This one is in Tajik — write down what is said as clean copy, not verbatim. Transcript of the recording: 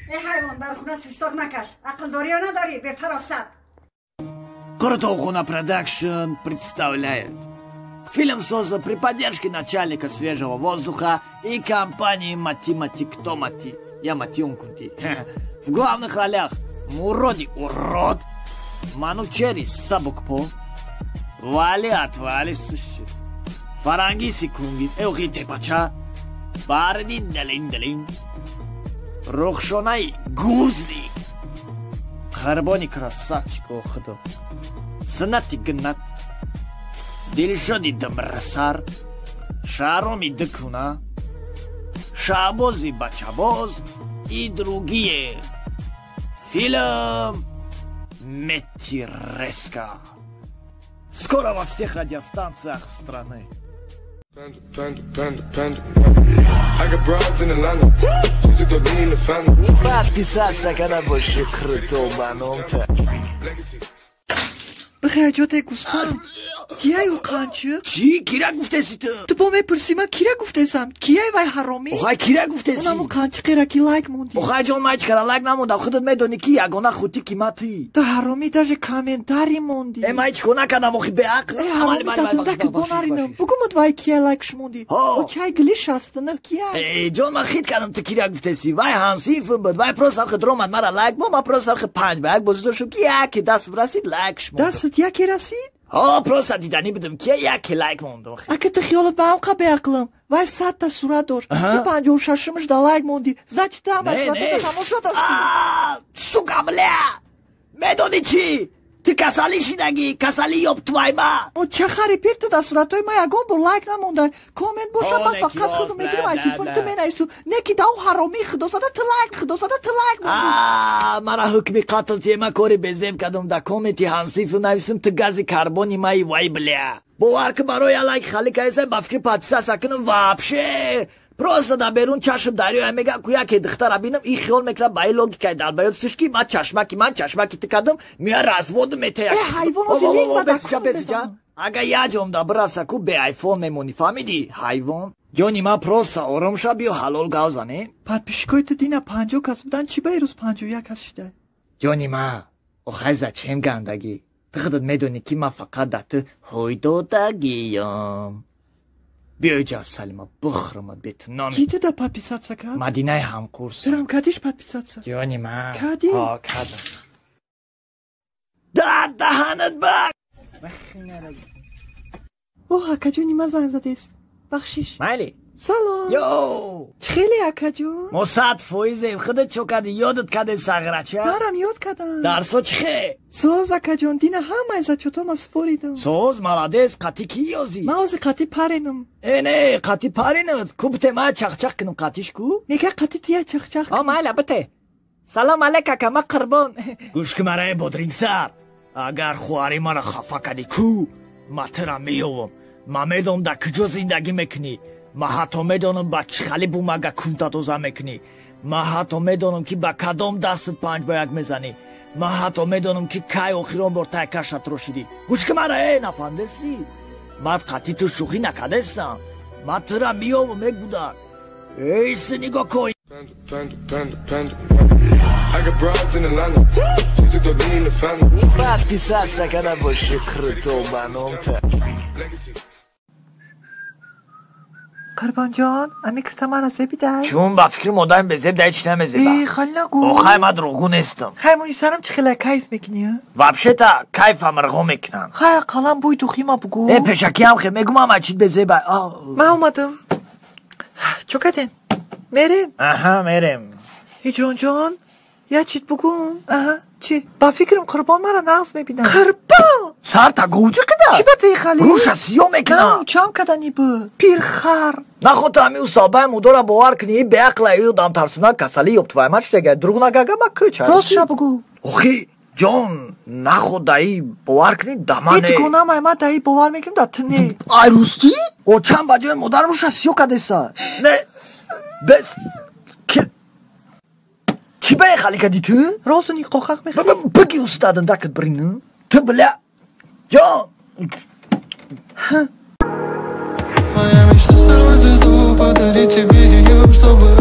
ای حیوان در خونه سیستاق نکش. عقل داری یا نداری؟ به فراست. Крутоухуна Продакшн представляет фильм-соза при поддержке начальника свежего воздуха и компании Мати Кто Мати. Я Мати Ункунти. В главных ролях Муроди Урод, Манучери Сабукпо, Вали Отвалис, Фарангиси Кунгис, Эухите Пача, Барди Делин, Рухшонай Гузли, Харбони Красавчик Охдо, Санати Гнат, Дилшоди Дамрасар, Шароми Декуна, Шабози Бачабоз и другие. Фильм Метиреска. Скоро во всех радиостанциях страны. Подписаться, когда больше крутого баном-то. بخیجات گوسپند کیای او قانچه؟ چی؟ کیره گفتسی تو؟ تو با می پرسی من کیره گفتسم کیای وای حرامی؟ اوخای کیره گفتسی؟ اونمو قانچه قیره کی لایک موندی اوخای جان مایچ کرا لایک نموندم خودت میدونی کی یگانه خودی قیمتی تو حرامی داشه کامنتاری موندی ای مایچ کنه کنم اوخی به عقل ای حرامی دادن دکت بانارینم بگو مد وای کیای لایکش موندی او چای گلیش هست نه کیای ای جان من خید کردم تو کیره گفتسی وای هانسی فون بود وای پروس آخه درومد مرا لایک ما پروس آخه 5 به یک بزرشو کی دست برسید لایکش موند دستت یکی رسید؟ پروسا دیدنی بودم که یک لایک موندم اگه تو خیالت به هم قبه اقلم وای 100 تا صورت دار تو 56مش دا لایک موندی زچ تو هم صورت تماشا داشتی سوگا بله میدونی چی؟ تو کسالی شیدگی کسالی یاب توی ما او چه خری پیر تو دا صورت های ما یگون با لایک نمونده کومنت باشم من فقط خودم میگیرم ای تیفون تو مینایسو نکی دا او حرامی خدا زده تو لایک موندی مرا حکمی قاتل تیما کوری بزیم کدوم دا کومنتی هانسیفو نویسم تو گازی کربونی مای وای بله باور که برای لایک خالی که ایسای با فکر پادپیسا سکنم وابشه Просто да берун чашм дарё мега куя ки духтара бинам и хиол мекра бай логика дар байопсишки ма чашмаки тикадам мия развод метея э хайвон озилик ма бесича ага я ҷом да браса ку бе айфон мемонӣ фаҳмидӣ ҳайвон ҷони ма просто ором ша биё ҳалол гав занем подписчикои ту дина 50 кас будан чӣ ба ирӯз 51 кас шуда ҷони ма охай зачем гандагӣ ту худат медонӣ ки ма фақат да ту ҳой додагиём بیای جا سلیما بخرمت بیت نامی کی تو دا подписаться کرد؟ مدینه همکورس برم کدیش подписаться؟ جانی من کدی؟ کدم دهنت بک اوه اکا جونی من زنگ زده است بخشیش مایلی سلام یو خیلی اکا جون ما 100% خودت چو کردی یادت کردیم سغرچه برم یاد کردم درسا چخه سوز اکا جون دینا همه ایزا چطور ما سپوریدم سوز مالادیس قطی کی یازی ما اوزی قطی پرینم نه قطی پرینت کوبته ما چخ کنم قطیش کو میگه قطی تیا چخ مایلا بته سلام علیکا کما قربان گوش که مرای بودرینگ سر اگر خواری مرا خفا کردی کو ما ترا میوم ما میدونم دا کجا زندگی میکنی ما حتی میدونم با چه خالی بومگا کونتا دوزا میکنی ما حتی میدونم که با کدام دستت 5 به 1 میزنی ما حتی میدونم که کی آخرین بار تایکشت روشیدی گوش که مرا نفهمیدی ما قطعی تو شوخی نکردستم ما ترا میوم میگودم ایس نگاه کن подписаться когда больше крутой баном-то قربان جان امی که تمام از زبی دای چون با فکر مادرم به زب دای چی نمیزه ای خیلی نگو اوخای ما دروغو نیستم خیلی سرم چه خیلی کیف میکنی وابشه تا کیف هم رغو میکنن خیلی قلم بوی دوخی ما بگو ای پشکی هم خیلی میگم هم اچید به زب من اومدم چو کدین میریم میریم هیجان جان یه چیت بگم چی؟ با فکرم قربان مرا نقص میبینم قربان؟ سر تا گوجه کده؟ چی باته ای خالی؟ روش سیاه میکنم نه چم کدنی با پیر خر نخود تا همی اصابه مدارا باور کنی به اقل ایو دام ترسناک کسالی یوب توی مچ دیگه دروغ نگاگه ما کچه راست شا بگو اوخی جان نخود دایی باور کنی دمانه ایتی گونه ما دایی باور میکنم دا تنه ای روستی؟ او چند بجای مدار روش سیاه کده سا نه بس که چی به خالی کدی تو؟ راستو نی قاقق میخوای بگی استادن دکت برینه تو بله جان Моя мечта сорвать звезду, подарить тебе ее, чтобы